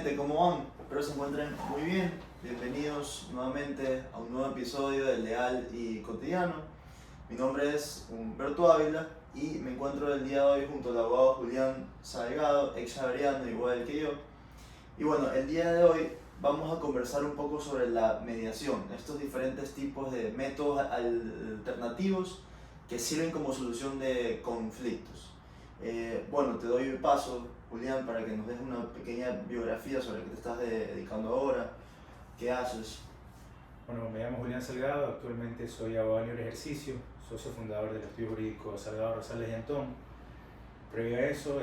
gente, ¿cómo van? Espero se encuentren muy bien. Bienvenidos nuevamente a un nuevo episodio de Leal y Cotidiano. Mi nombre es Humberto Ávila y me encuentro el día de hoy junto al abogado Julián Salgado, ex javeriano igual que yo. Y bueno, el día de hoy vamos a conversar un poco sobre la mediación, estos diferentes tipos de métodos alternativos que sirven como solución de conflictos. Bueno, te doy el paso, Julián, para que nos des una pequeña biografía sobre qué te estás dedicando ahora, qué haces. Bueno, me llamo Julián Salgado, actualmente soy abogado en libre ejercicio, socio fundador del estudio jurídico Salgado Rosales y Antón. Previo a eso,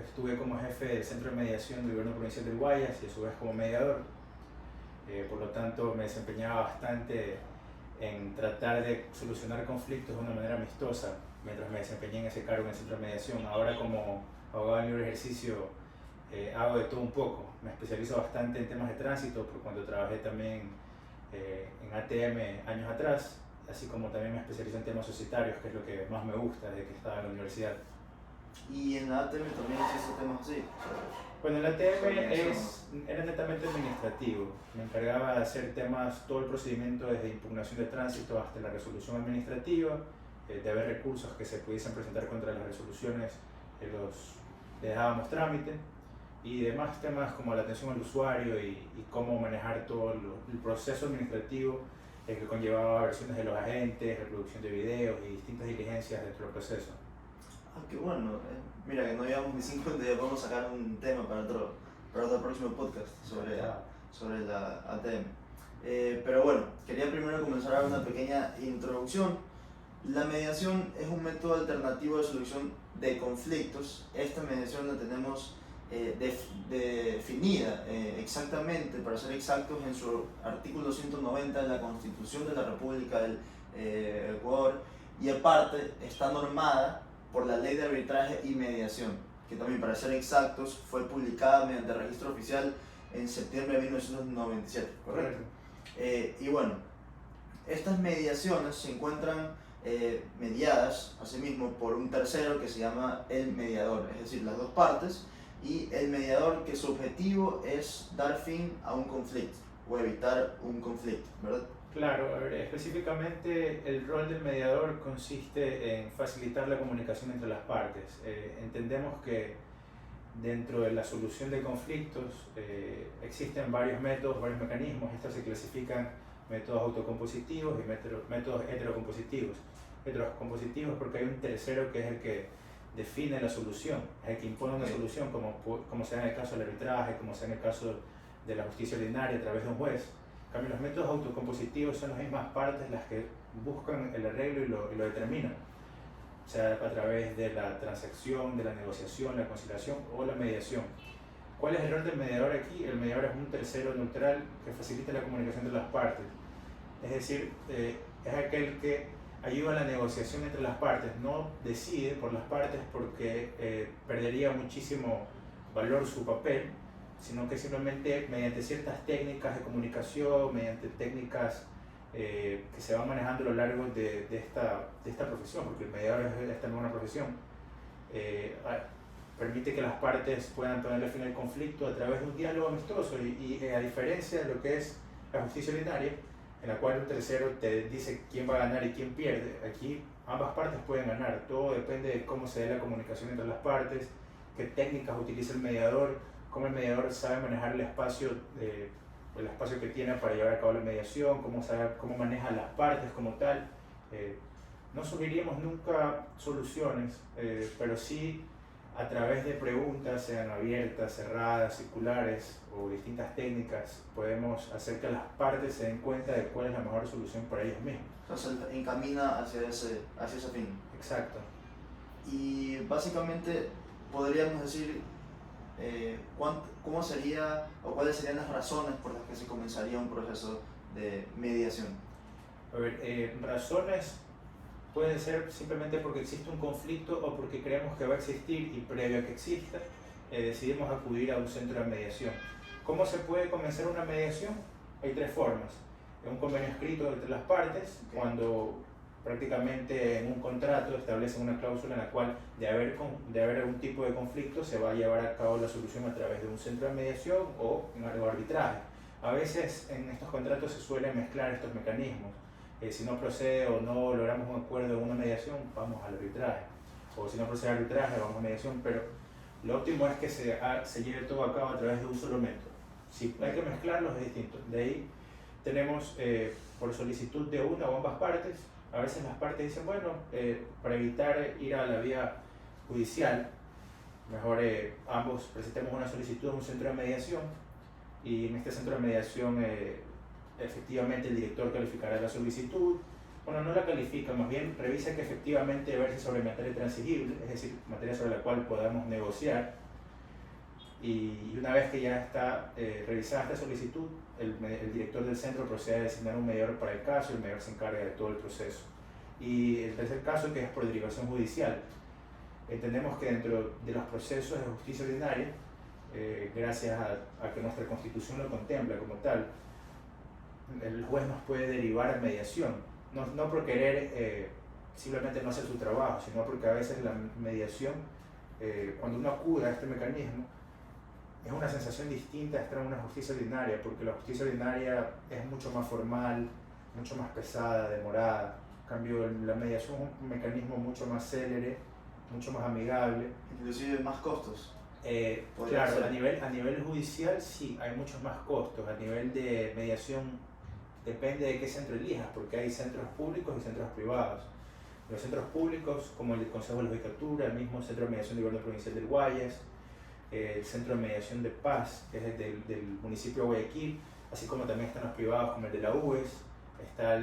estuve como jefe del Centro de Mediación del Gobierno Provincial del Guayas y a su vez como mediador. Por lo tanto, me desempeñaba bastante en tratar de solucionar conflictos de una manera amistosa mientras me desempeñé en ese cargo en el Centro de Mediación. Ahora como abogado en libre ejercicio hago de todo un poco. Me especializo bastante en temas de tránsito por cuando trabajé también en ATM años atrás, así como también me especializo en temas societarios, que es lo que más me gusta desde que estaba en la universidad. Y en la ATM también hiciste temas así. Bueno, el ATM era netamente administrativo. Me encargaba de hacer temas, todo el procedimiento desde impugnación de tránsito hasta la resolución administrativa, de haber recursos que se pudiesen presentar contra las resoluciones, les dábamos trámite, y demás temas como la atención al usuario y cómo manejar todo el proceso administrativo que conllevaba versiones de los agentes, reproducción de videos y distintas diligencias dentro del proceso. Ah, qué bueno. Mira, que no llevamos ni 5 minutos, ya podemos sacar un tema para otro próximo podcast sobre la ATM. Pero bueno, quería primero comenzar a dar una pequeña introducción. La mediación es un método alternativo de solución de conflictos. Esta mediación la tenemos definida exactamente, para ser exactos, en su artículo 190 de la Constitución de la República del Ecuador, y aparte está normada por la Ley de Arbitraje y Mediación, que también, para ser exactos, fue publicada mediante registro oficial en septiembre de 1997, ¿correcto? Y bueno, estas mediaciones se encuentran mediadas asimismo por un tercero que se llama el mediador, es decir, las dos partes, y el mediador, que su objetivo es dar fin a un conflicto o evitar un conflicto, ¿verdad? Claro, a ver, específicamente el rol del mediador consiste en facilitar la comunicación entre las partes. Entendemos que dentro de la solución de conflictos existen varios métodos, varios mecanismos. Estos se clasifican métodos autocompositivos y métodos heterocompositivos. Heterocompositivos porque hay un tercero que es el que define la solución, es el que impone una solución, como sea en el caso del arbitraje, como sea en el caso de la justicia ordinaria a través de un juez. En cambio, los métodos autocompositivos son las mismas partes las que buscan el arreglo y lo determinan, o sea, a través de la transacción, de la negociación, la conciliación o la mediación. ¿Cuál es el rol del mediador aquí? El mediador es un tercero neutral que facilita la comunicación entre las partes, es decir, es aquel que ayuda a la negociación entre las partes, no decide por las partes porque perdería muchísimo valor su papel, sino que simplemente mediante ciertas técnicas de comunicación, mediante técnicas que se van manejando a lo largo de esta profesión, porque el mediador es esta nueva profesión, permite que las partes puedan ponerle fin al conflicto a través de un diálogo amistoso y a diferencia de lo que es la justicia ordinaria, en la cual un tercero te dice quién va a ganar y quién pierde, aquí ambas partes pueden ganar, todo depende de cómo se dé la comunicación entre las partes, qué técnicas utiliza el mediador, cómo el mediador sabe manejar el espacio que tiene para llevar a cabo la mediación, cómo maneja las partes como tal. No sugeriríamos nunca soluciones, pero sí a través de preguntas, sean abiertas, cerradas, circulares o distintas técnicas, podemos hacer que las partes se den cuenta de cuál es la mejor solución para ellos mismos. O sea, se encamina hacia ese fin. Exacto. Y básicamente podríamos decir cómo sería o cuáles serían las razones por las que se comenzaría un proceso de mediación. A ver, razones pueden ser simplemente porque existe un conflicto o porque creemos que va a existir y previo a que exista decidimos acudir a un centro de mediación. ¿Cómo se puede comenzar una mediación? Hay tres formas. Un convenio escrito entre las partes, cuando prácticamente en un contrato establecen una cláusula en la cual de haber algún tipo de conflicto se va a llevar a cabo la solución a través de un centro de mediación o en algo de arbitraje. A veces en estos contratos se suelen mezclar estos mecanismos. Si no procede o no logramos un acuerdo en una mediación, vamos al arbitraje. O si no procede al arbitraje, vamos a mediación, pero lo óptimo es que se lleve todo a cabo a través de un solo método. Si hay que mezclarlos es distinto. De ahí tenemos por solicitud de una o ambas partes. A veces las partes dicen, bueno, para evitar ir a la vía judicial, mejor ambos presentemos una solicitud a un centro de mediación y en este centro de mediación efectivamente el director calificará la solicitud. Bueno, no la califica, más bien revisa que efectivamente verse sobre materia transigible, es decir, materia sobre la cual podamos negociar. Y una vez que ya está revisada esta solicitud, el director del centro procede a designar un mediador para el caso y el mediador se encarga de todo el proceso. Y el tercer caso, que es por derivación judicial. Entendemos que dentro de los procesos de justicia ordinaria, gracias a que nuestra Constitución lo contempla como tal, el juez nos puede derivar a mediación, no por querer simplemente no hacer su trabajo, sino porque a veces la mediación, cuando uno acude a este mecanismo, es una sensación distinta a estar en una justicia ordinaria, porque la justicia ordinaria es mucho más formal, mucho más pesada, demorada. En cambio, la mediación es un mecanismo mucho más célere, mucho más amigable. Inclusive más costos. Claro, a nivel judicial sí, hay muchos más costos. A nivel de mediación depende de qué centro elijas, porque hay centros públicos y centros privados. Los centros públicos, como el Consejo de la Judicatura, el mismo Centro de Mediación del Gobierno Provincial del Guayas, el Centro de Mediación de Paz, que es el del municipio de Guayaquil, así como también están los privados como el de la UES, está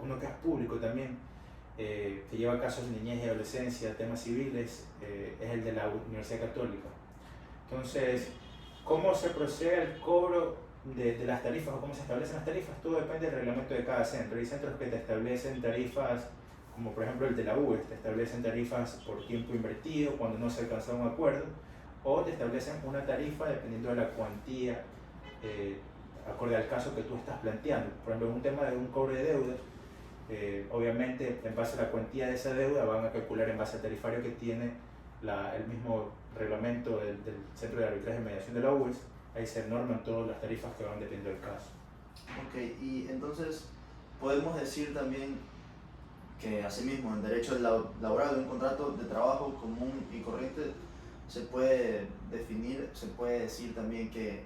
uno que es público también, que lleva casos de niñez y adolescencia, temas civiles, es el de la Universidad Católica. Entonces, ¿cómo se procede al cobro de las tarifas o cómo se establecen las tarifas? Todo depende del reglamento de cada centro. Hay centros que te establecen tarifas, como por ejemplo el de la UES, te establecen tarifas por tiempo invertido cuando no se alcanza un acuerdo, o te establecen una tarifa dependiendo de la cuantía, acorde al caso que tú estás planteando. Por ejemplo, en un tema de un cobro de deuda, obviamente en base a la cuantía de esa deuda van a calcular en base al tarifario que tiene el mismo reglamento del Centro de Arbitraje y Mediación de la UES. Ahí se norman todas las tarifas que van dependiendo del caso. Ok, y entonces podemos decir también que asimismo el derecho laboral de un contrato de trabajo común y corriente se puede definir, se puede decir también que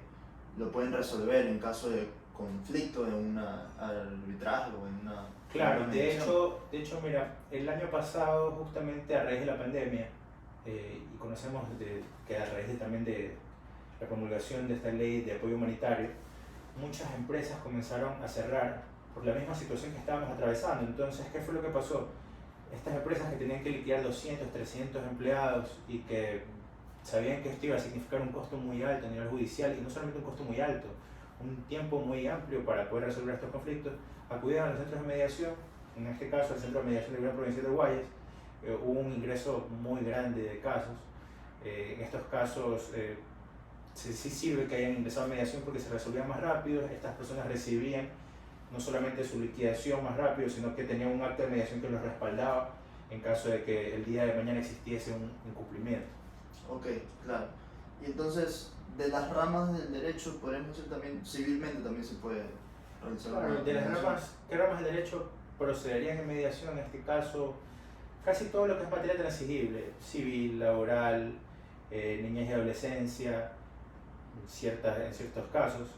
lo pueden resolver en caso de conflicto en un arbitraje o en una... Claro, de hecho, mira, el año pasado, justamente a raíz de la pandemia, y conocemos que a raíz también de la promulgación de esta ley de apoyo humanitario, muchas empresas comenzaron a cerrar por la misma situación que estábamos atravesando. Entonces, ¿qué fue lo que pasó? Estas empresas que tenían que liquidar 200, 300 empleados y que sabían que esto iba a significar un costo muy alto a nivel judicial, y no solamente un costo muy alto, un tiempo muy amplio para poder resolver estos conflictos, acudieron a los centros de mediación, en este caso al Centro de Mediación del Gobierno Provincial de Guayas. Hubo un ingreso muy grande de casos. En estos casos sí sirve que hayan ingresado a mediación porque se resolvían más rápido, estas personas recibían no solamente su liquidación más rápido, sino que tenían un acta de mediación que los respaldaba en caso de que el día de mañana existiese un incumplimiento. Ok, claro. Y entonces, de las ramas del derecho, podemos decir también, civilmente también se puede realizar. Claro, de las ramas, ¿qué ramas del derecho procederían en mediación? En este caso, casi todo lo que es materia transigible, civil, laboral, niñez y adolescencia, en ciertos casos.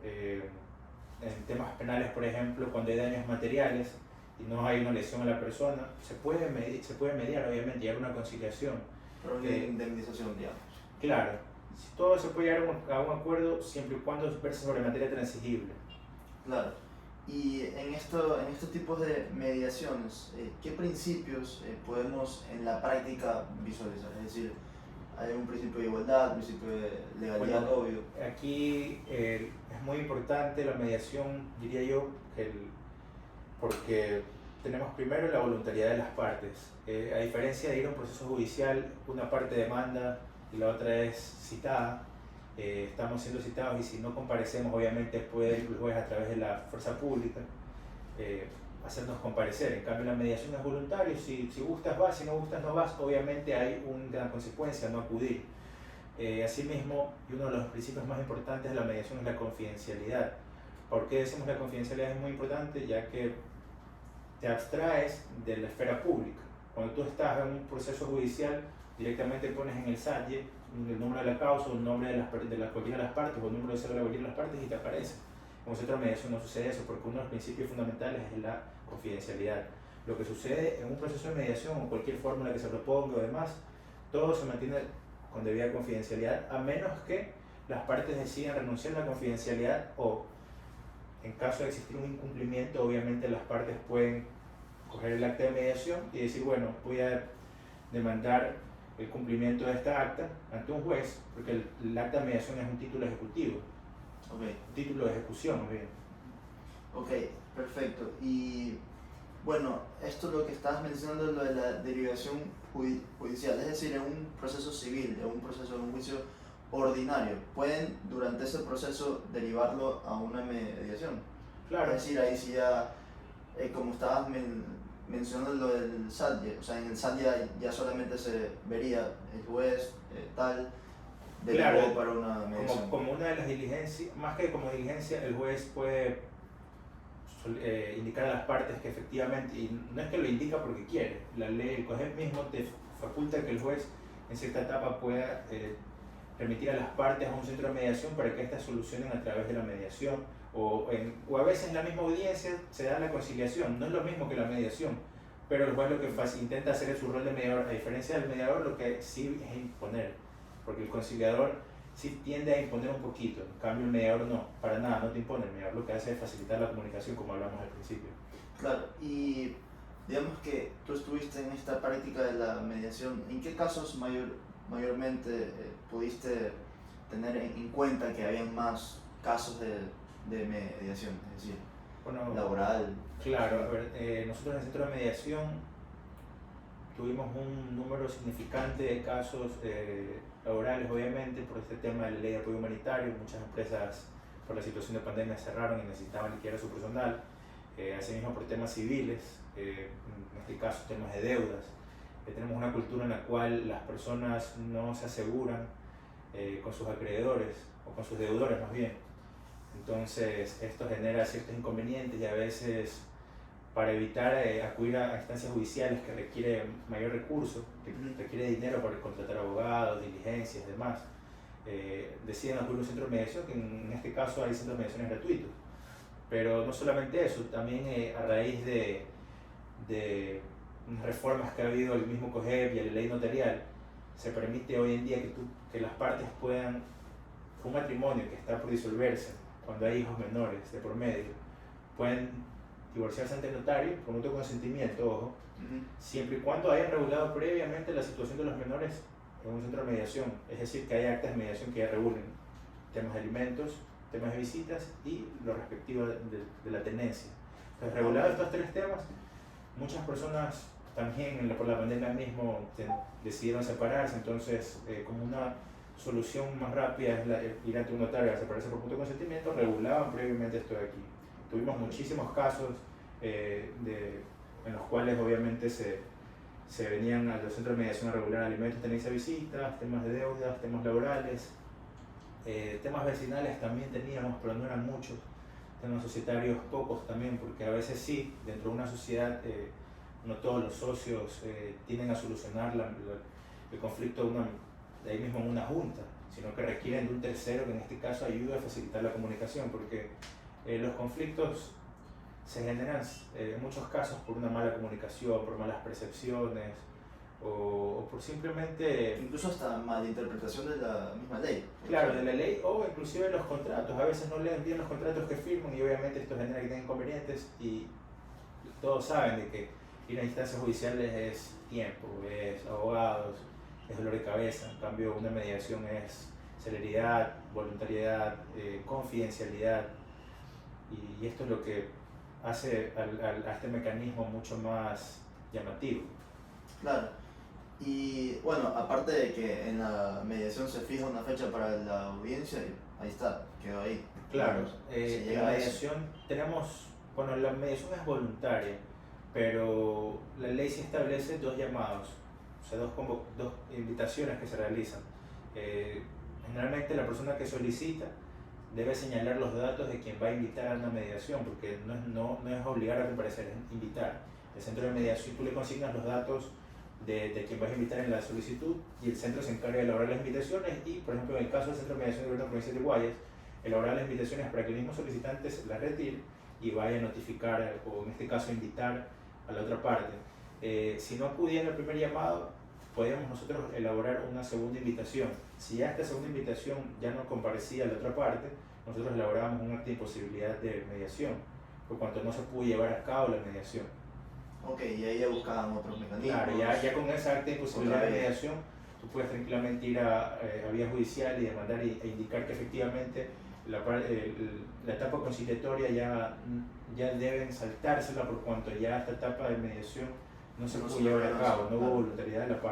En temas penales, por ejemplo, cuando hay daños materiales y no hay una lesión a la persona, se puede mediar, obviamente, llegar a una conciliación. Pero una indemnización, digamos. Claro, todo se puede llegar a un acuerdo siempre y cuando verse sobre materia transigible. Claro. Y en estos tipos de mediaciones, ¿qué principios podemos en la práctica visualizar? Es decir, hay un principio de igualdad, un principio de legalidad, bueno, obvio. Aquí es muy importante la mediación, diría yo, porque tenemos primero la voluntariedad de las partes. A diferencia de ir a un proceso judicial, una parte demanda y la otra es citada. Estamos siendo citados y si no comparecemos, obviamente puede ir el juez a través de la fuerza pública. hacernos comparecer. En cambio, la mediación es voluntaria, si gustas vas, si no gustas no vas, obviamente hay una consecuencia, no acudir. Asimismo, y uno de los principios más importantes de la mediación es la confidencialidad. ¿Por qué decimos la confidencialidad es muy importante? Ya que te abstraes de la esfera pública. Cuando tú estás en un proceso judicial, directamente pones en el SATIE el nombre de la causa, o el nombre de cualquiera de las partes, o el número de cédula de cualquiera de las partes y te aparece. Con centro de mediación no sucede eso, porque uno de los principios fundamentales es la confidencialidad. Lo que sucede en un proceso de mediación o cualquier fórmula que se proponga o demás, todo se mantiene con debida confidencialidad, a menos que las partes decidan renunciar a la confidencialidad o, en caso de existir un incumplimiento, obviamente las partes pueden coger el acta de mediación y decir, bueno, voy a demandar el cumplimiento de esta acta ante un juez, porque el acta de mediación es un título ejecutivo, un título de ejecución, más bien. Ok, perfecto. Y bueno, esto lo que estabas mencionando, lo de la derivación judicial, es decir, en un proceso civil, en un proceso de un juicio ordinario, pueden durante ese proceso derivarlo a una mediación. Claro. Es decir, ahí sí ya, como estabas mencionando lo del SAT, o sea, en el SAT ya solamente se vería el juez tal, derivó claro, para una mediación. Como una de las diligencias, más que como diligencia, el juez puede indicar a las partes que efectivamente, y no es que lo indica porque quiere, la ley, el COGEP mismo te faculta que el juez en cierta etapa pueda permitir a las partes a un centro de mediación para que éstas solucionen a través de la mediación, o a veces en la misma audiencia se da la conciliación. No es lo mismo que la mediación, pero el juez lo que intenta hacer es su rol de mediador. A diferencia del mediador, lo que sí es imponer, porque el conciliador sí tiende a imponer un poquito, en cambio el mediador no, para nada, no te impone. El mediador lo que hace es facilitar la comunicación, como hablamos al principio. Claro, y digamos que tú estuviste en esta práctica de la mediación, ¿en qué casos mayormente pudiste tener en cuenta que habían más casos de mediación, es decir, bueno, laboral? Claro, a ver, nosotros en el centro de mediación tuvimos un número significante de casos laborales, obviamente, por este tema de la ley de apoyo humanitario. Muchas empresas por la situación de pandemia cerraron y necesitaban liquidar a su personal. Asimismo por temas civiles, en este caso temas de deudas. Tenemos una cultura en la cual las personas no se aseguran con sus acreedores, o con sus deudores más bien. Entonces esto genera ciertos inconvenientes y a veces, para evitar acudir a instancias judiciales que requiere mayor recurso, que requiere dinero para contratar abogados, diligencias y demás, deciden acudir a un centro de mediación, que en este caso hay centros de mediaciones gratuitos. Pero no solamente eso, también a raíz de reformas que ha habido al mismo COGEP y a la ley notarial, se permite hoy en día que las partes puedan, un matrimonio que está por disolverse, cuando hay hijos menores de por medio, pueden divorciarse ante el notario con mutuo consentimiento, ojo, siempre y cuando hayan regulado previamente la situación de los menores en un centro de mediación, es decir, que haya actas de mediación que ya regulen temas de alimentos, temas de visitas y lo respectivo de la tenencia. Entonces, regulados estos tres temas, muchas personas también por la pandemia mismo decidieron separarse. Entonces, como una solución más rápida es ir ante un notario a separarse por mutuo consentimiento, regulaban previamente esto de aquí. Tuvimos muchísimos casos en los cuales obviamente se venían a los centros de mediación a regular alimentos, tenencia, visitas, temas de deudas, temas laborales, temas vecinales también teníamos, pero no eran muchos, temas societarios pocos también, porque a veces sí, dentro de una sociedad no todos los socios tienden a solucionar el conflicto de ahí mismo en una junta, sino que requieren de un tercero que en este caso ayude a facilitar la comunicación, porque los conflictos se generan en muchos casos por una mala comunicación, por malas percepciones, o por simplemente... Incluso hasta malinterpretación de la misma ley. Claro, de la ley, o inclusive de los contratos. A veces no leen bien los contratos que firman y obviamente esto genera que tengan inconvenientes, y todos saben de que ir a instancias judiciales es tiempo, es abogados, es dolor de cabeza. En cambio, una mediación es celeridad, voluntariedad, confidencialidad, y esto es lo que hace a este mecanismo mucho más llamativo. Claro. Y bueno, aparte de que en la mediación se fija una fecha para la audiencia, ahí está, quedó ahí. Claro, se en llega la a eso. mediación tenemos Bueno, la mediación es voluntaria, pero la ley sí establece dos llamados, o sea, dos invitaciones que se realizan. Eh, Generalmente la persona que solicita debe señalar los datos de quien va a invitar a una mediación, porque no es obligar a comparecer, es invitar. El centro de mediación, tú le consignas los datos de quien vas a invitar en la solicitud y el centro se encarga de elaborar las invitaciones y, por ejemplo, en el caso del Centro de Mediación del Gobierno Provincial de Guayas, elaborar las invitaciones para que el mismo solicitante las retire y vaya a notificar o en este caso invitar a la otra parte. Si no acudía en el primer llamado, podíamos nosotros elaborar una segunda invitación. Si ya esta segunda invitación ya no comparecía a la otra parte, nosotros elaborábamos un acta de imposibilidad de mediación, por cuanto no se pudo llevar a cabo la mediación. Ok, y ahí ya buscaban otros mecanismos. Claro, ya con esa acta de imposibilidad de mediación, tú puedes tranquilamente ir a vía judicial y demandar e indicar que efectivamente la etapa conciliatoria ya deben saltársela por cuanto ya esta etapa de mediación no se pudo llevar a cabo, no hubo voluntariedad de la otra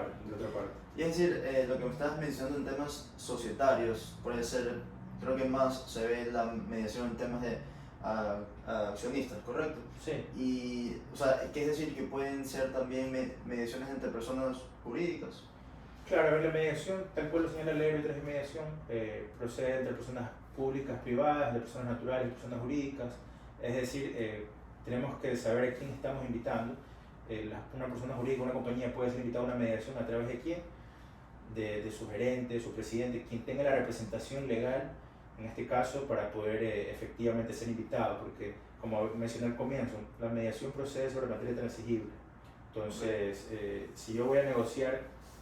parte. Y es decir, lo que me estabas mencionando en temas societarios, puede ser, creo que más se ve la mediación en temas de accionistas, ¿correcto? Sí. Y, o sea, ¿qué es decir? Que pueden ser también mediaciones entre personas jurídicas. Claro, a ver, la mediación, tal cual lo señala la ley de arbitraje y mediación, procede entre personas públicas, privadas, de personas naturales y personas jurídicas. Es decir, tenemos que saber a quién estamos invitando. Una persona jurídica, una compañía puede ser invitada a una mediación a través de quién, de su gerente, de su presidente, quien tenga la representación legal, en este caso, para poder efectivamente ser invitado, porque como mencioné al comienzo, la mediación procede sobre materia transigible. Entonces, si yo voy a negociar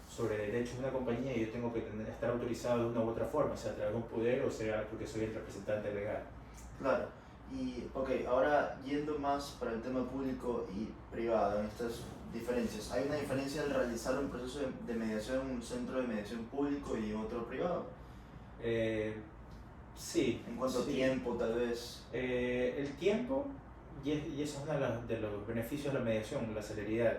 sobre derechos de una compañía, yo tengo que estar autorizado de una u otra forma, sea a través de un poder o sea porque soy el representante legal. Claro. Y, ok, ahora yendo más para el tema público y privado, en estas diferencias, ¿hay una diferencia al realizar un proceso de mediación en un centro de mediación público y otro privado? Sí. ¿En cuánto sí. tiempo, tal vez? El tiempo, y eso es uno de los beneficios de la mediación, la celeridad.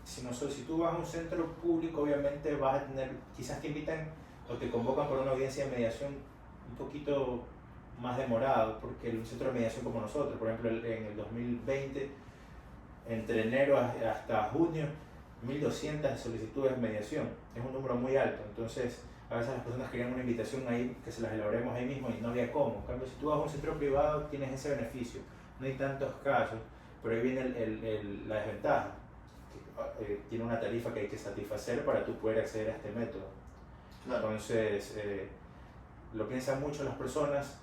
Si tú vas a un centro público, obviamente vas a tener, quizás te invitan o te convocan por una audiencia de mediación un poquito más demorado, porque un centro de mediación como nosotros, por ejemplo, en el 2020, entre enero hasta junio, 1200 solicitudes de mediación, es un número muy alto. Entonces, a veces las personas querían una invitación ahí, que se las elaboremos ahí mismo y no había cómo. En cambio, si tú vas a un centro privado, tienes ese beneficio. No hay tantos casos, pero ahí viene la desventaja. Tiene una tarifa que hay que satisfacer para tú poder acceder a este método. Claro. Entonces, lo piensan mucho las personas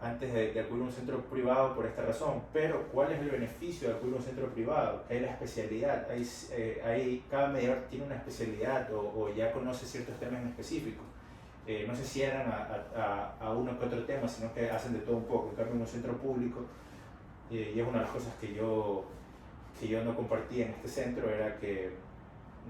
antes de acudir a un centro privado por esta razón. Pero, ¿cuál es el beneficio de acudir a un centro privado? Hay la especialidad. Cada mediador tiene una especialidad o ya conoce ciertos temas en específico. No se cierran a uno que otro tema, sino que hacen de todo un poco. En cambio, en un centro público, y es una de las cosas que yo no compartía en este centro, era que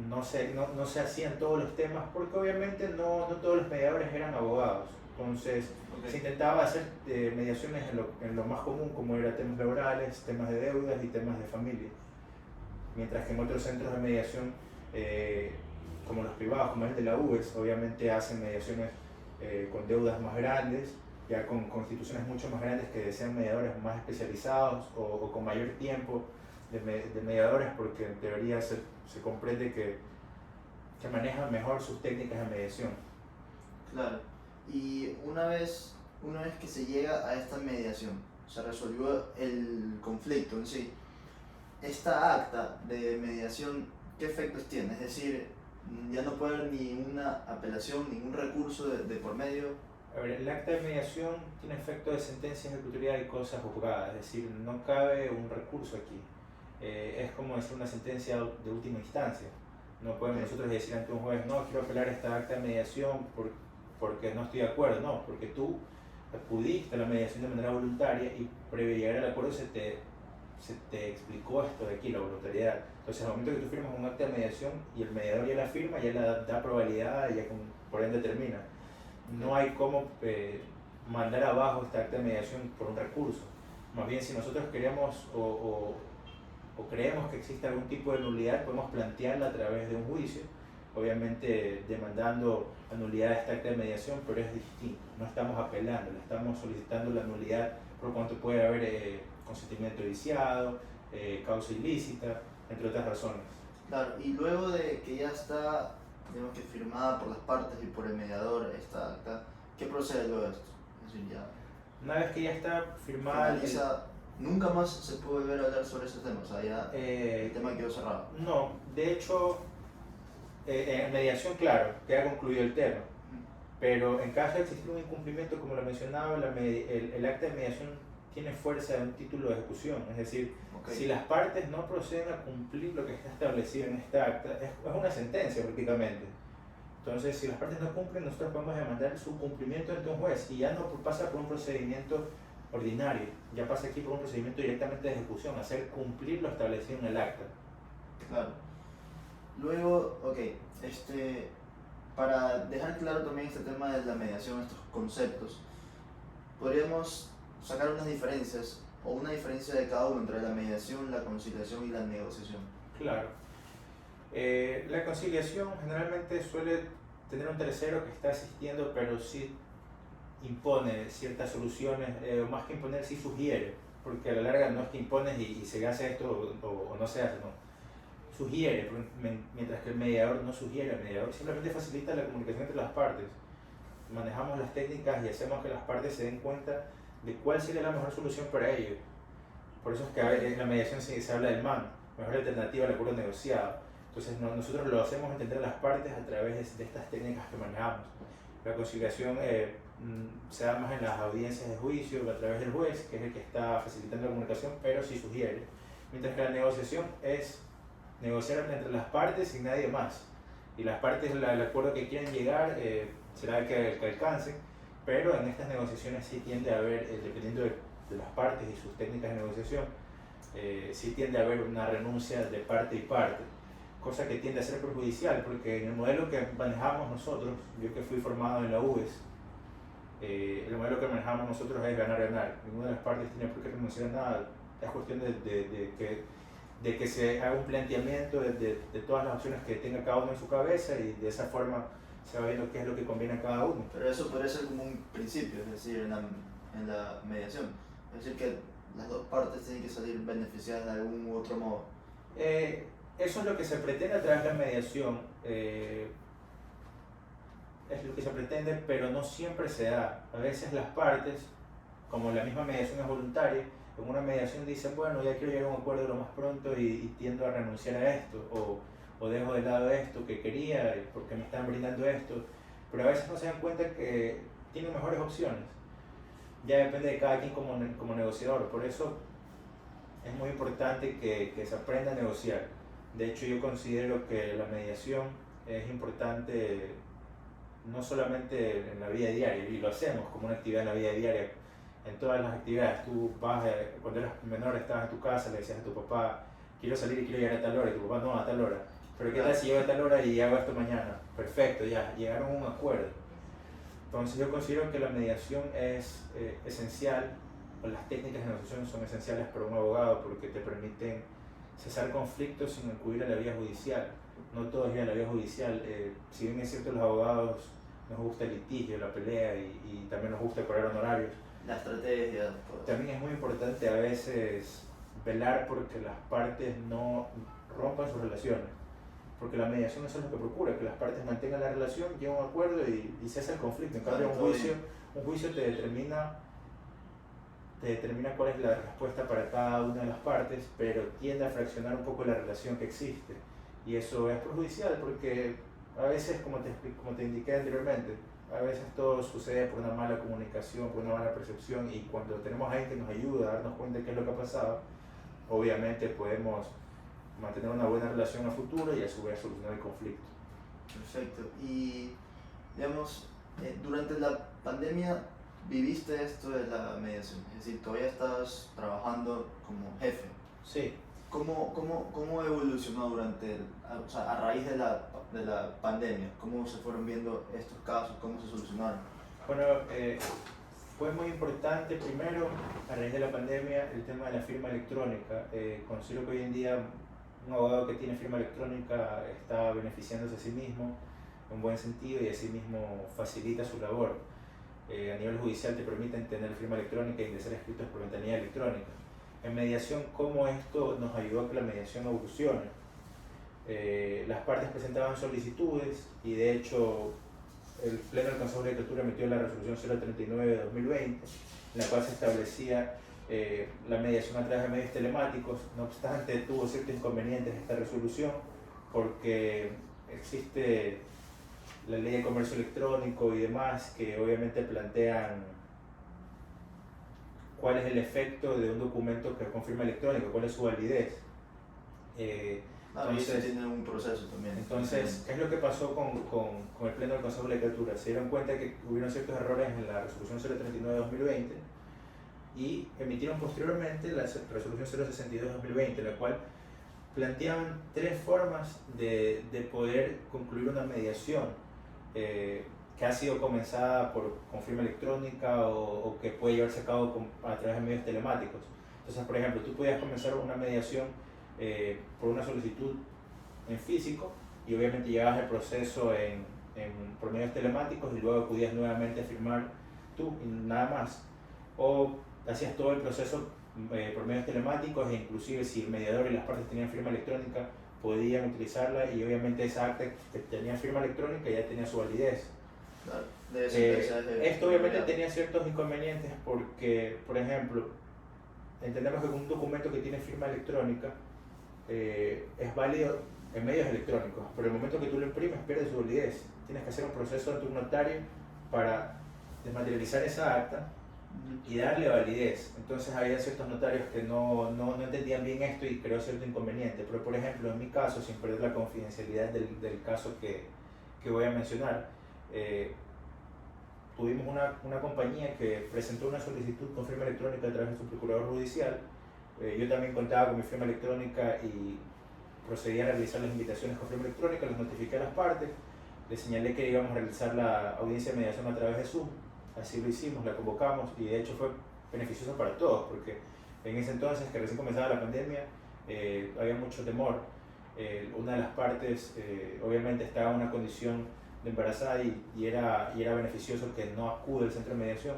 no se hacían todos los temas, porque obviamente no todos los mediadores eran abogados. Entonces, Okay. se intentaba hacer mediaciones en lo más común, como eran temas laborales, temas de deudas y temas de familia. Mientras que en otros centros de mediación, como los privados, como el de la UES, obviamente hacen mediaciones con deudas más grandes, ya con instituciones mucho más grandes que desean mediadores más especializados o con mayor tiempo de mediadores, porque en teoría se comprende que manejan mejor sus técnicas de mediación. Claro. Y una vez que se llega a esta mediación, se resolvió el conflicto en sí, esta acta de mediación, ¿qué efectos tiene? Es decir, ya no puede haber ni una apelación, ningún recurso de por medio. A ver, el acta de mediación tiene efecto de sentencia ejecutoria de cosas juzgadas, es decir, no cabe un recurso aquí. Es como decir una sentencia de última instancia. No podemos nosotros decir ante un juez, no, quiero apelar esta acta de mediación porque no estoy de acuerdo. No, porque tú acudiste a la mediación de manera voluntaria y previo a llegar al acuerdo se te explicó esto de aquí, la voluntariedad. Entonces, al momento que tú firmas un acta de mediación y el mediador ya la firma, ya la da probabilidad y ya por ende termina. No hay cómo mandar abajo esta acta de mediación por un recurso. Más bien, si nosotros queremos o creemos que existe algún tipo de nulidad, podemos plantearla a través de un juicio, obviamente demandando la nulidad de esta acta de mediación, pero es distinto. No estamos apelando, le estamos solicitando la nulidad por cuanto puede haber consentimiento viciado, causa ilícita, entre otras razones. Claro, y luego de que ya está, digamos que firmada por las partes y por el mediador esta acta, ¿qué procede luego de esto? Es decir, ya Una vez que ya está firmada... finaliza, nunca más se puede volver a hablar sobre ese tema, o sea, ya el tema quedó cerrado. No, de hecho, en mediación, claro, queda concluido el tema. Pero en caso de existir un incumplimiento, como lo mencionaba, el acta de mediación tiene fuerza de un título de ejecución. Es decir, si las partes no proceden a cumplir lo que está establecido en esta acta, es una sentencia prácticamente. Entonces, si las partes no cumplen, nosotros podemos demandar su cumplimiento ante un juez y ya no pasa por un procedimiento ordinario, ya pasa aquí por un procedimiento directamente de ejecución, hacer cumplir lo establecido en el acta. Claro. Luego, ok, para dejar claro también este tema de la mediación, estos conceptos, podríamos sacar unas diferencias o una diferencia de cada uno entre la mediación, la conciliación y la negociación. Claro. La conciliación generalmente suele tener un tercero que está asistiendo, pero sí impone ciertas soluciones, más que imponer, sí sugiere, porque a la larga no es que impones y se hace esto o no se hace, no. Sugiere, mientras que el mediador no sugiere, el mediador simplemente facilita la comunicación entre las partes. Manejamos las técnicas y hacemos que las partes se den cuenta de cuál sería la mejor solución para ellos. Por eso es que en la mediación se habla del MAN, mejor alternativa al acuerdo negociado. Entonces nosotros lo hacemos entender a las partes a través de estas técnicas que manejamos. La conciliación se da más en las audiencias de juicio, a través del juez, que es el que está facilitando la comunicación, pero sí sugiere. Mientras que la negociación es negociar entre las partes y nadie más. Y las partes, el acuerdo que quieren llegar será el que alcancen, pero en estas negociaciones sí tiende a haber, dependiendo de las partes y sus técnicas de negociación, sí tiende a haber una renuncia de parte y parte, cosa que tiende a ser perjudicial, porque en el modelo que manejamos nosotros, yo que fui formado en la UES, el modelo que manejamos nosotros es ganar-ganar. Ninguna de las partes tiene por qué renunciar a nada. Es cuestión de que se haga un planteamiento de todas las opciones que tenga cada uno en su cabeza y de esa forma se va viendo qué es lo que conviene a cada uno. Pero eso puede ser como un principio, es decir, en la mediación. Es decir, que las dos partes tienen que salir beneficiadas de algún u otro modo. Eso es lo que se pretende a través de la mediación. Es lo que se pretende, pero no siempre se da. A veces las partes, como la misma mediación es voluntaria, en una mediación dicen, bueno, ya quiero llegar a un acuerdo lo más pronto y tiendo a renunciar a esto, o dejo de lado esto que quería porque me están brindando esto, pero a veces no se dan cuenta que tienen mejores opciones. Ya depende de cada quien como negociador, por eso es muy importante que se aprenda a negociar. De hecho, yo considero que la mediación es importante no solamente en la vida diaria, y lo hacemos como una actividad en la vida diaria, en todas las actividades. Tú vas, cuando eras menor estabas en tu casa, le decías a tu papá, quiero salir y quiero llegar a tal hora, y tu papá, no, a tal hora. Pero ¿qué tal si llego a tal hora y hago esto mañana? Perfecto, ya, llegaron a un acuerdo. Entonces yo considero que la mediación es esencial, o las técnicas de negociación son esenciales para un abogado porque te permiten cesar conflictos sin acudir a la vía judicial. No todos ir a la vía judicial. Si bien es cierto, los abogados nos gusta el litigio, la pelea y también nos gusta cobrar honorarios. La estrategia. También es muy importante a veces velar porque las partes no rompan sus relaciones. Porque la mediación eso es lo que procura, que las partes mantengan la relación, lleguen a un acuerdo y cesa el conflicto. En cambio, un juicio te determina cuál es la respuesta para cada una de las partes, pero tiende a fraccionar un poco la relación que existe. Y eso es perjudicial porque a veces, como te indiqué anteriormente, a veces todo sucede por una mala comunicación, por una mala percepción, y cuando tenemos a alguien que nos ayuda a darnos cuenta de qué es lo que ha pasado, obviamente podemos mantener una buena relación a futuro y a su vez solucionar el conflicto. Perfecto. Y digamos, durante la pandemia viviste esto de la mediación, es decir, todavía estabas trabajando como jefe. Sí. ¿Cómo evolucionó o sea, a raíz de la pandemia? ¿Cómo se fueron viendo estos casos? ¿Cómo se solucionaron? Bueno, fue muy importante primero, a raíz de la pandemia, el tema de la firma electrónica. Considero que hoy en día un abogado que tiene firma electrónica está beneficiándose a sí mismo en buen sentido y a sí mismo facilita su labor. A nivel judicial te permiten tener firma electrónica y ingresar escritos por ventanilla electrónica. en mediación, cómo esto nos ayudó a que la mediación evolucione. Las partes presentaban solicitudes y de hecho el Pleno del Consejo de Legislatura emitió la resolución 039 de 2020, en la cual se establecía la mediación a través de medios telemáticos. No obstante, tuvo ciertos inconvenientes esta resolución porque existe la ley de comercio electrónico y demás que obviamente plantean cuál es el efecto de un documento que confirma electrónico, cuál es su validez. Entonces tiene un proceso también. Entonces, ¿qué es lo que pasó con el Pleno del Consejo de Legislatura? Se dieron cuenta que hubieron ciertos errores en la resolución 039 de 2020 y emitieron posteriormente la resolución 062 de 2020, la cual planteaban 3 formas de poder concluir una mediación que ha sido comenzada con firma electrónica o que puede llevarse a cabo a través de medios telemáticos. Entonces, por ejemplo, tú podías comenzar una mediación por una solicitud en físico y obviamente llevabas el proceso por medios telemáticos y luego acudías nuevamente a firmar tú y nada más. O hacías todo el proceso por medios telemáticos e inclusive si el mediador y las partes tenían firma electrónica podían utilizarla y obviamente esa acta que tenía firma electrónica ya tenía su validez. Claro, esto obviamente tenía ciertos inconvenientes porque, por ejemplo, entendemos que un documento que tiene firma electrónica es válido en medios electrónicos, pero el momento que tú lo imprimes pierde su validez. Tienes que hacer un proceso ante un notario para desmaterializar esa acta y darle validez. Entonces había ciertos notarios que no entendían bien esto y creó cierto inconveniente. Pero por ejemplo, en mi caso, sin perder la confidencialidad del caso que voy a mencionar, tuvimos una compañía que presentó una solicitud con firma electrónica a través de su procurador judicial. Yo también contaba con mi firma electrónica y procedí a realizar las invitaciones con firma electrónica, les notifiqué a las partes, les señalé que íbamos a realizar la audiencia de mediación a través de Zoom. Así lo hicimos, la convocamos y de hecho fue beneficioso para todos porque en ese entonces, que recién comenzaba la pandemia, había mucho temor. Una de las partes obviamente estaba en una condición de embarazada y era beneficioso que no acude al centro de mediación.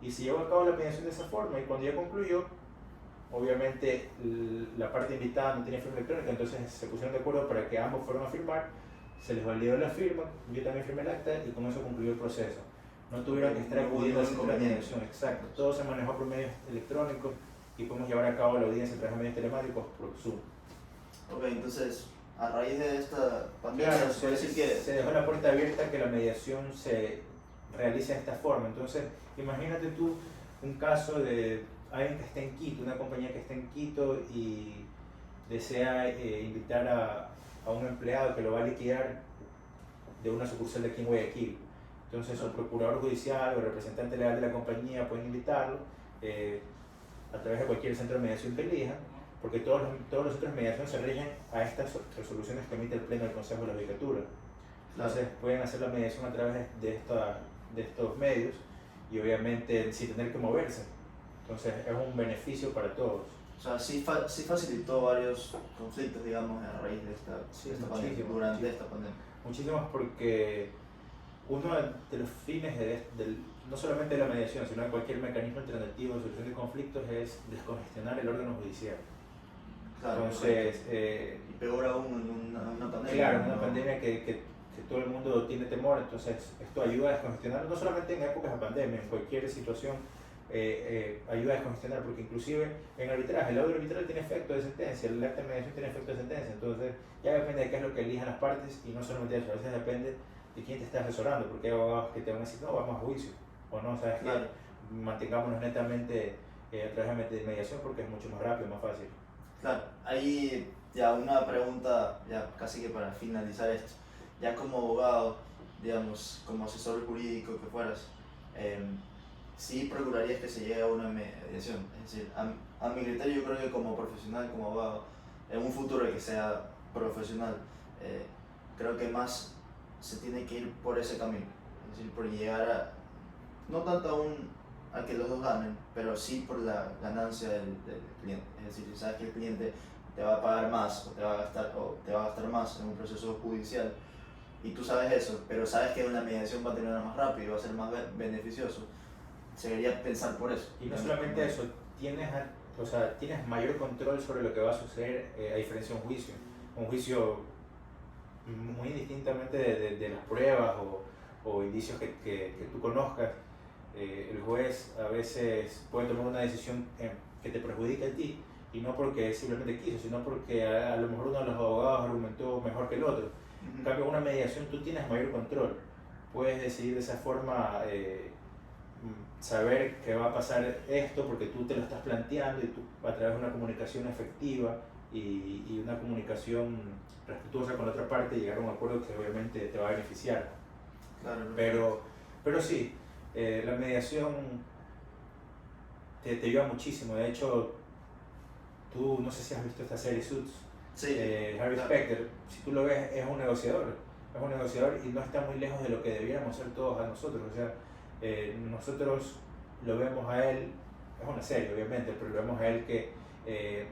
Y se llevó a cabo la mediación de esa forma y cuando ya concluyó, obviamente la parte invitada no tenía firma electrónica, entonces se pusieron de acuerdo para que ambos fueran a firmar, se les validó la firma, yo también firmé el acta y con eso concluyó el proceso. No tuvieron que estar acudiendo al centro de mediación, exacto. Todo se manejó por medios electrónicos y podemos llevar a cabo la audiencia a través de medios telemáticos por Zoom. Ok, entonces, a raíz de esta pandemia, claro, se dejó la puerta abierta a que la mediación se realice de esta forma. Entonces, imagínate tú un caso de alguien que está en Quito, una compañía que está en Quito y desea invitar a un empleado que lo va a liquidar de una sucursal de aquí en Guayaquil. Entonces, su procurador judicial o representante legal de la compañía pueden invitarlo a través de cualquier centro de mediación que elija, porque todos los centros de mediación se rigen a estas resoluciones que emite el Pleno del Consejo de la Judicatura. Entonces, pueden hacer la mediación a través de estos medios y obviamente sin tener que moverse. Entonces, es un beneficio para todos. O sea, sí facilitó varios conflictos, digamos, a raíz de esta pandemia, durante esta pandemia. Muchísimos, porque uno de los fines no solamente de la mediación, sino de cualquier mecanismo alternativo de solución de conflictos es descongestionar el órgano judicial. Claro, entonces, y peor aún en una pandemia. Claro, en una pandemia que todo el mundo tiene temor, entonces esto ayuda a descongestionar, no solamente en épocas de pandemia, en cualquier situación ayuda a descongestionar, porque inclusive en arbitraje, el audio arbitral tiene efecto de sentencia, el acta de mediación tiene efecto de sentencia, entonces ya depende de qué es lo que elijan las partes y no solamente de eso, a veces depende de quién te está asesorando, porque hay abogados que te van a decir, no, vamos a juicio, o no, sabes claro, que mantengámonos netamente a través de mediación porque es mucho más rápido, más fácil. Claro, ahí ya una pregunta, ya casi que para finalizar esto, ya como abogado, digamos, como asesor jurídico que fueras, sí procurarías que se llegue a una mediación, es decir, a mi criterio yo creo que como profesional, como abogado, en un futuro que sea profesional, creo que más se tiene que ir por ese camino, es decir, por llegar a, no tanto a que los dos ganen, pero sí por la ganancia del cliente, es decir, si sabes que el cliente te va a pagar más o te va a gastar más en un proceso judicial y tú sabes eso, pero sabes que una mediación va a terminar más rápido y va a ser más beneficioso, se debería pensar por eso. Y no solamente eso, tienes o sea, tienes mayor control sobre lo que va a suceder a diferencia de un juicio. Un juicio muy indistintamente de las pruebas o indicios que tú conozcas, el juez a veces puede tomar una decisión que te perjudica a ti, y no porque simplemente quiso, sino porque a lo mejor uno de los abogados argumentó mejor que el otro. En cambio, una mediación tú tienes mayor control, puedes decidir de esa forma, saber que va a pasar esto porque tú te lo estás planteando y tú a través de una comunicación efectiva y una comunicación respetuosa con la otra parte llegar a un acuerdo que obviamente te va a beneficiar. Claro, Pero sí, la mediación te ayuda muchísimo. De hecho, tú no sé si has visto esta serie Suits. sí, Harvey claro. Specter, si tú lo ves, es un negociador y no está muy lejos de lo que debiéramos ser todos a nosotros. O sea, nosotros lo vemos a él, es una serie obviamente, pero lo vemos a él que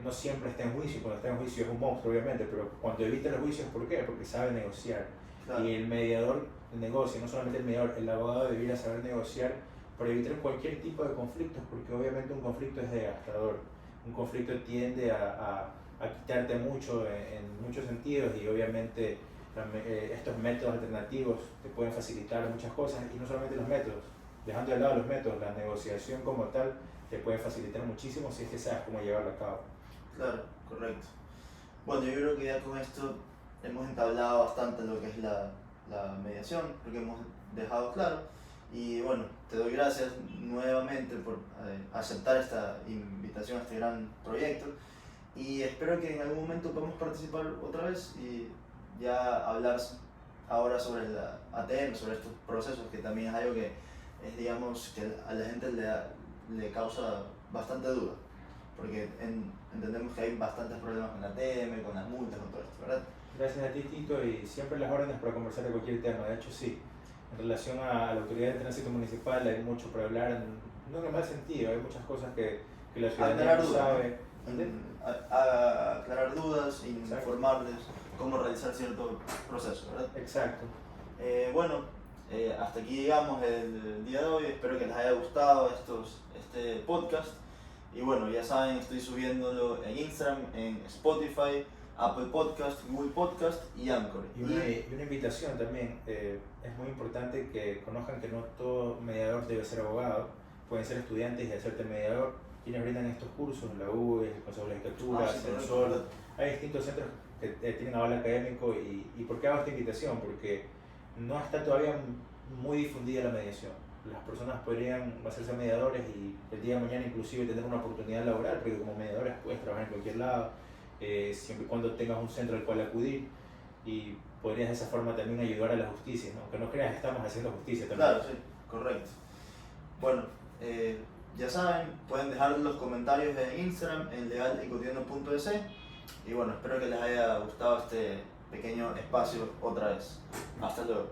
no siempre está en juicio. Cuando está en juicio es un monstruo obviamente, pero cuando evita los juicios, ¿por qué? Porque sabe negociar. Claro. Y el mediador negocia, no solamente el mediador, el abogado debiera saber negociar para evitar cualquier tipo de conflictos, porque obviamente un conflicto es desgastador. Un conflicto tiende a quitarte mucho en muchos sentidos, y obviamente estos métodos alternativos te pueden facilitar muchas cosas, y no solamente los métodos, dejando de lado los métodos, la negociación como tal te puede facilitar muchísimo si es que sabes cómo llevarlo a cabo. Claro, correcto. Bueno, yo creo que ya con esto hemos entablado bastante lo que es la mediación, lo que hemos dejado claro. Y bueno, te doy gracias nuevamente por aceptar esta invitación a este gran proyecto. Y espero que en algún momento podamos participar otra vez y ya hablar ahora sobre la ATM, sobre estos procesos, que también es algo que es, digamos, que a la gente le causa bastante duda, porque entendemos que hay bastantes problemas con la ATM, con las multas, con todo esto, ¿verdad? Gracias a ti, Tito, y siempre las órdenes para conversar de cualquier tema. De hecho, sí, en relación a la autoridad de tránsito municipal hay mucho para hablar, no en el mal sentido, hay muchas cosas que la ciudadanía no sabe. Aclarar dudas, informarles cómo realizar cierto proceso, ¿verdad? Exacto. Bueno, hasta aquí llegamos el día de hoy. Espero que les haya gustado este podcast. Y bueno, ya saben, estoy subiéndolo en Instagram, en Spotify, Apple Podcast, Google Podcast y Anchor. Y una invitación también, es muy importante que conozcan que no todo mediador debe ser abogado, pueden ser estudiantes y hacerte mediador. Quienes brindan estos cursos, la UES, el Consejo de la Judicatura, Censor, hay distintos centros que tienen aval académico. ¿Y por qué hago esta invitación? Porque no está todavía muy difundida la mediación. Las personas podrían hacerse mediadores y el día de mañana inclusive tener una oportunidad laboral, porque como mediadores puedes trabajar en cualquier lado, siempre y cuando tengas un centro al cual acudir, y podrías de esa forma también ayudar a la justicia, ¿no? Que no creas que estamos haciendo justicia también. Claro, sí, correcto. Bueno, ya saben, pueden dejar los comentarios en Instagram, en legalicotidiano.es. Y bueno, espero que les haya gustado este pequeño espacio otra vez. Hasta luego.